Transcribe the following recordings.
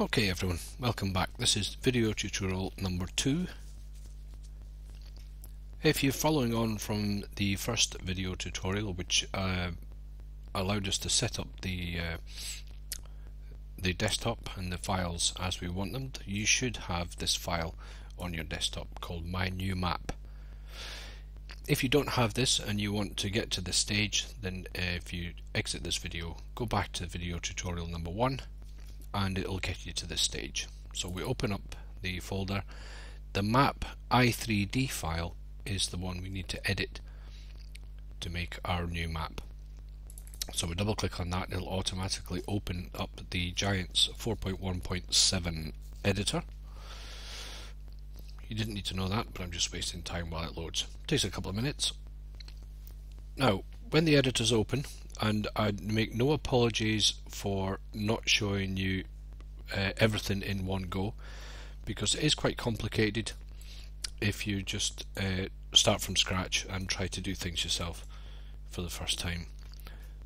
Okay everyone, welcome back. This is video tutorial number 2. If you're following on from the first video tutorial, which allowed us to set up the desktop and the files as we want them, you should have this file on your desktop called My New Map. If you don't have this and you want to get to this stage, then if you exit this video, go back to video tutorial number 1 and it'll get you to this stage. So we open up the folder. The map i3d file is the one we need to edit to make our new map. So we double click on that and it'll automatically open up the Giants 4.1.7 editor. You didn't need to know that, but I'm just wasting time while it loads. It takes a couple of minutes. Now, when the editor's open, and I make no apologies for not showing you everything in one go, because it is quite complicated if you just start from scratch and try to do things yourself for the first time.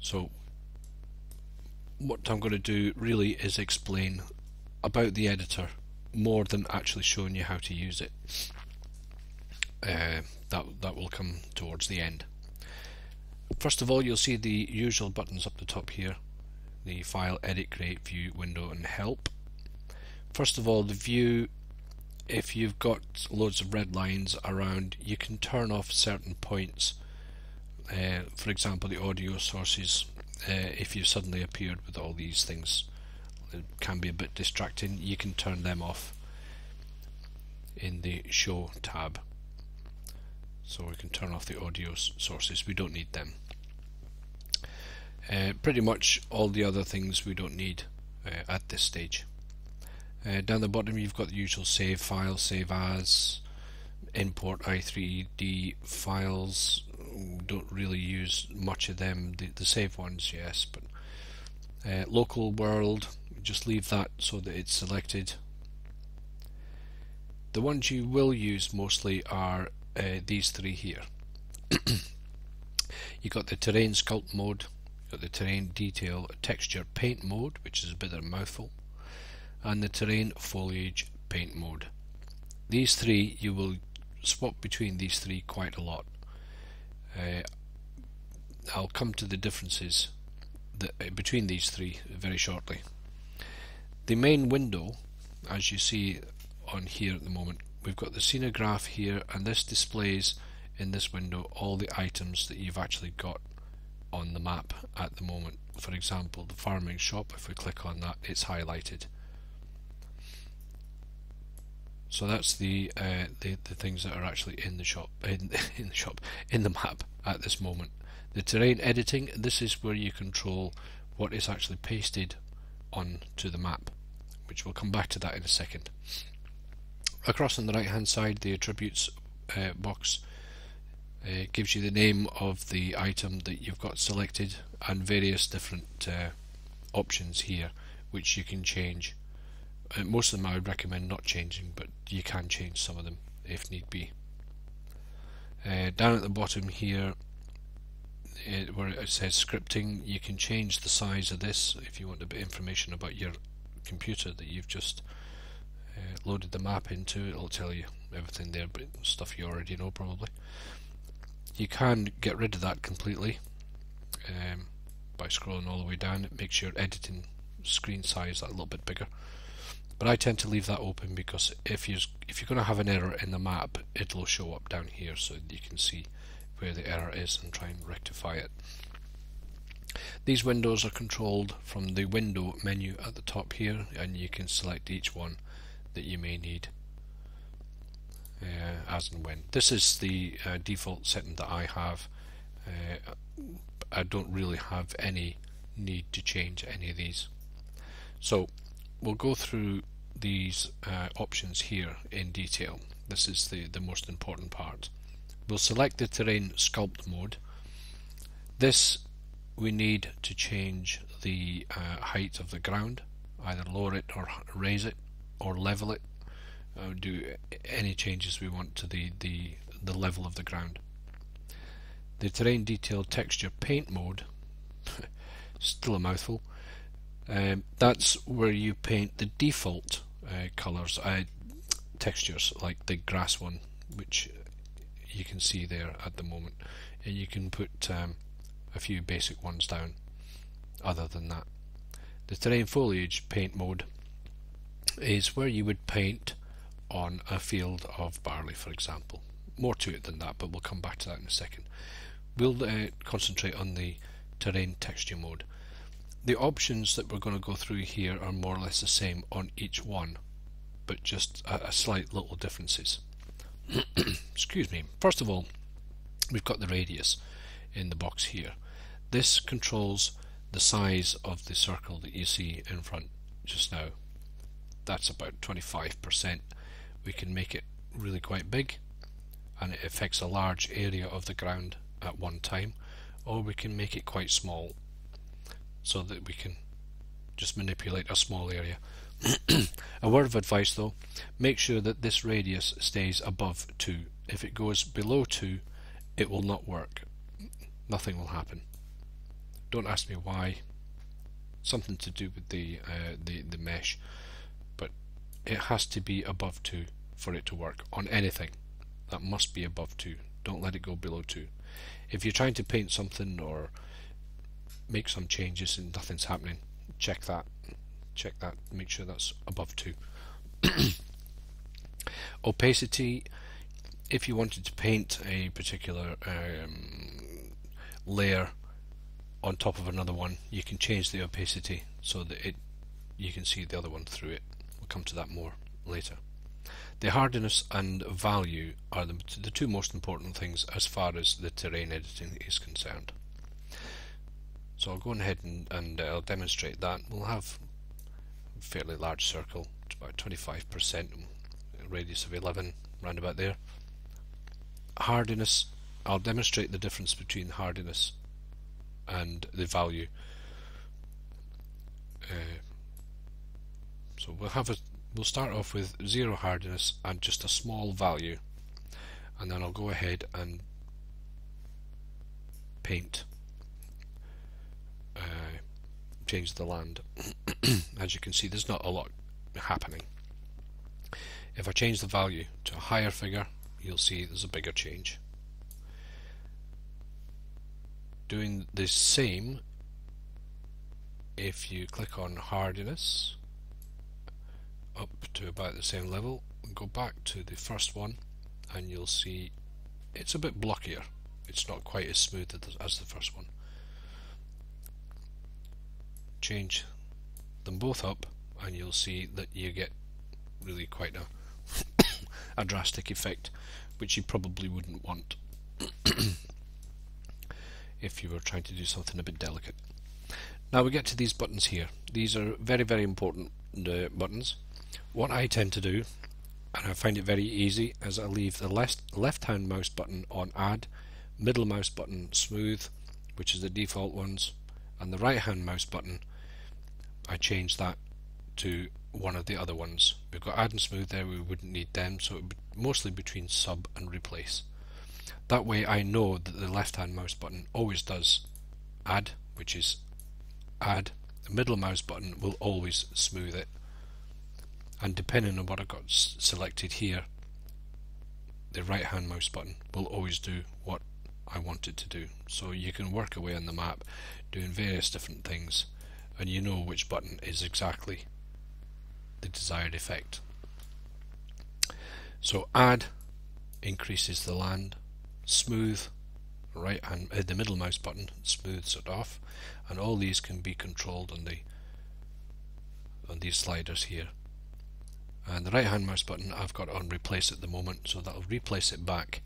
So what I'm going to do really is explain about the editor more than actually showing you how to use it. That will come towards the end. First of all, you'll see the usual buttons up the top here: the File, Edit, Create, View, Window and Help. First of all, the View, if you've got loads of red lines around, you can turn off certain points. For example, the audio sources, if you suddenly appeared with all these things, it can be a bit distracting. You can turn them off in the Show tab. So we can turn off the audio sources, we don't need them. Pretty much all the other things we don't need at this stage. Down the bottom you've got the usual save file, save as, import i3d files. Don't really use much of them. The save ones, yes, but local world, just leave that so that it's selected. The ones you will use mostly are these three here. You've got the terrain sculpt mode, you've got the terrain detail texture paint mode, which is a bit of a mouthful, and the terrain foliage paint mode. These three, you will swap between these three quite a lot. I'll come to the differences between these three very shortly. The main window, as you see on here at the moment, we've got the scenograph here, and this displays in this window all the items that you've actually got on the map at the moment. For example, the farming shop, if we click on that, it's highlighted. So that's the things that are actually in the shop, in the map at this moment. The terrain editing, this is where you control what is actually pasted onto the map, which we'll come back to that in a second. Across on the right hand side, the attributes box gives you the name of the item that you've got selected and various different options here which you can change. Most of them I would recommend not changing, but you can change some of them if need be. Down at the bottom here, where it says scripting, you can change the size of this if you want a bit of information about your computer that you've just loaded the map into. It'll tell you everything there, but stuff you already know probably. You can get rid of that completely by scrolling all the way down. It makes your editing screen size a little bit bigger, but I tend to leave that open because if you're going to have an error in the map, it'll show up down here so you can see where the error is and try and rectify it. These windows are controlled from the window menu at the top here, and you can select each one that you may need as and when. This is the default setting that I have. I don't really have any need to change any of these. So we'll go through these options here in detail. This is the most important part. We'll select the terrain sculpt mode. This we need to change the height of the ground, either lower it or raise it or level it. Do any changes we want to the level of the ground. The terrain detail texture paint mode, still a mouthful, That's where you paint the default colours, textures, like the grass one, which you can see there at the moment, and you can put a few basic ones down other than that. The terrain foliage paint mode is where you would paint on a field of barley, for example. More to it than that, but we'll come back to that in a second. We'll concentrate on the terrain texture mode. The options that we're going to go through here are more or less the same on each one, but just a slight little differences. Excuse me. First of all, we've got the radius in the box here. This controls the size of the circle that you see in front just now. That's about 25%. We can make it really quite big, and it affects a large area of the ground at one time, or we can make it quite small so that we can just manipulate a small area. A word of advice though, make sure that this radius stays above 2. If it goes below 2, it will not work. Nothing will happen. Don't ask me why. Something to do with the mesh, but it has to be above 2 for it to work on anything. That must be above 2. Don't let it go below 2. If you're trying to paint something or make some changes and nothing's happening, check that, make sure that's above 2. Opacity, if you wanted to paint a particular layer on top of another one, you can change the opacity so that you can see the other one through it. We'll come to that more later. The hardness and value are the two most important things as far as the terrain editing is concerned. So I'll go ahead and I'll demonstrate that. We'll have a fairly large circle, it's about 25%, radius of 11, round about there. Hardiness, I'll demonstrate the difference between hardiness and the value. So we'll start off with 0 hardiness and just a small value, and then I'll go ahead and paint, change the land. As you can see, there's not a lot happening. If I change the value to a higher figure, you'll see there's a bigger change. Doing the same, if you click on hardiness up to about the same level and go back to the first one, and you'll see it's a bit blockier. It's not quite as smooth as the first one. Change them both up and you'll see that you get really quite a drastic effect, which you probably wouldn't want if you were trying to do something a bit delicate. Now we get to these buttons here. These are very, very important buttons. What I tend to do, and I find it very easy, is I leave the left hand mouse button on add, middle mouse button smooth, which is the default ones, and the right hand mouse button I change that to one of the other ones. We've got add and smooth there, we wouldn't need them, so it would be mostly between sub and replace. That way I know that the left hand mouse button always does add, which is add. The middle mouse button will always smooth it, and depending on what I've got selected here, the right hand mouse button will always do what I want it to do. So you can work away on the map doing various different things, and you know which button is exactly the desired effect. So add increases the land, smooth, right hand, the middle mouse button smooths it off, and all these can be controlled on these sliders here. And the right hand mouse button I've got on replace at the moment, so that'll replace it back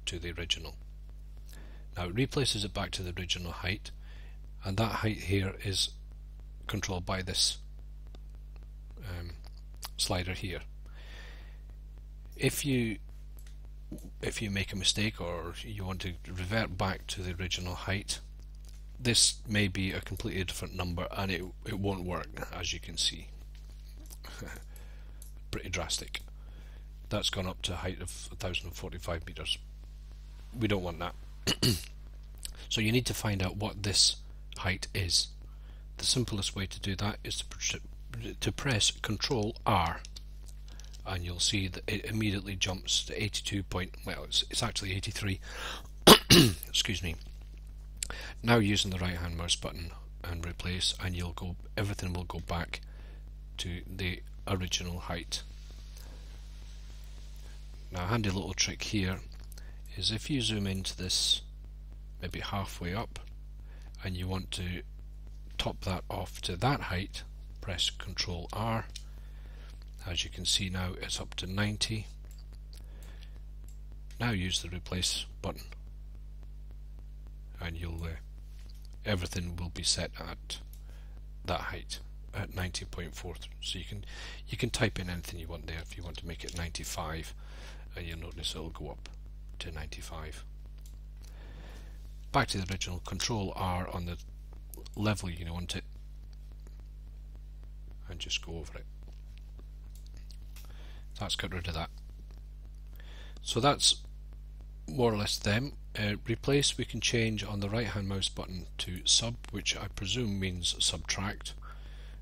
to the original. Now it replaces it back to the original height, and that height here is controlled by this slider here. If you make a mistake or you want to revert back to the original height, this may be a completely different number and it won't work, as you can see. Pretty drastic. That's gone up to a height of 1045 meters. We don't want that. So you need to find out what this height is. The simplest way to do that is to press Control R, and you'll see that it immediately jumps to 82 point, well, it's actually 83. Excuse me. Now using the right hand mouse button and replace, and everything will go back to the original height. Now a handy little trick here is if you zoom into this maybe halfway up and you want to top that off to that height, press Control R. As you can see now it's up to 90. Now use the replace button and everything will be set at that height at 90.4. So you can type in anything you want there. If you want to make it 95, and you'll notice it'll go up to 95. Back to the original, Control R on the level you want it, and just go over it. That's got rid of that. So that's more or less them. Replace we can change on the right hand mouse button to sub, which I presume means subtract.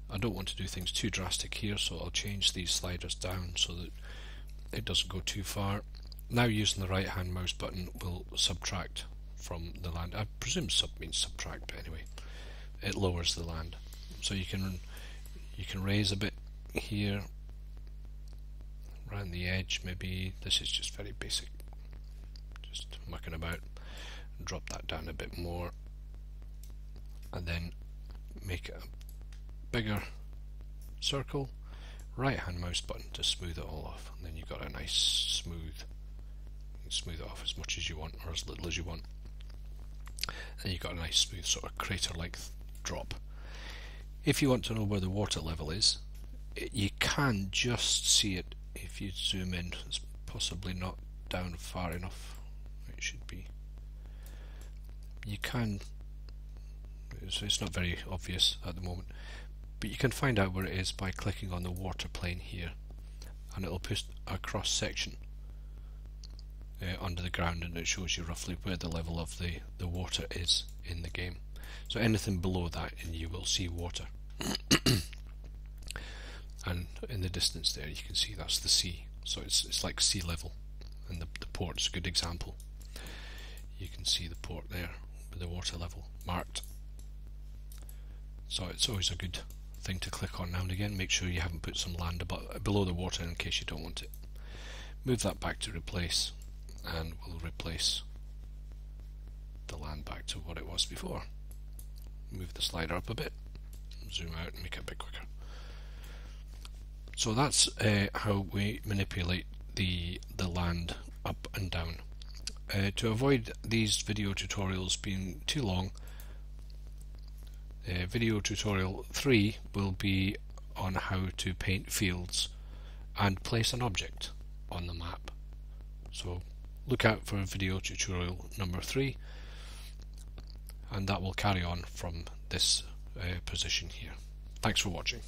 I don't want to do things too drastic here, so I'll change these sliders down so that it doesn't go too far. Now using the right hand mouse button will subtract from the land. I presume sub means subtract, but anyway, it lowers the land. So you can raise a bit here around the edge. Maybe this is just very basic, just mucking about. Drop that down a bit more, and then make it a bigger circle. Right hand mouse button to smooth it all off, and then you've got a nice smooth. You can smooth it off as much as you want or as little as you want, and you've got a nice smooth sort of crater like drop. If you want to know where the water level is, you can just see it if you zoom in. It's possibly not down far enough. It should be. You can, so it's not very obvious at the moment, but you can find out where it is by clicking on the water plane here, and it'll put a cross section under the ground, and it shows you roughly where the level of the water is in the game. So anything below that and you will see water. And in the distance there you can see that's the sea, so it's like sea level, and the port's a good example. You can see the port there with the water level marked. So it's always a good thing to click on now and again. Make sure you haven't put some land below the water in case you don't want it. Move that back to replace, and we'll replace the land back to what it was before. Move the slider up a bit, zoom out and make it a bit quicker. So that's how we manipulate the land up and down. To avoid these video tutorials being too long, video tutorial 3 will be on how to paint fields and place an object on the map. So look out for video tutorial number 3, and that will carry on from this position here. Thanks for watching.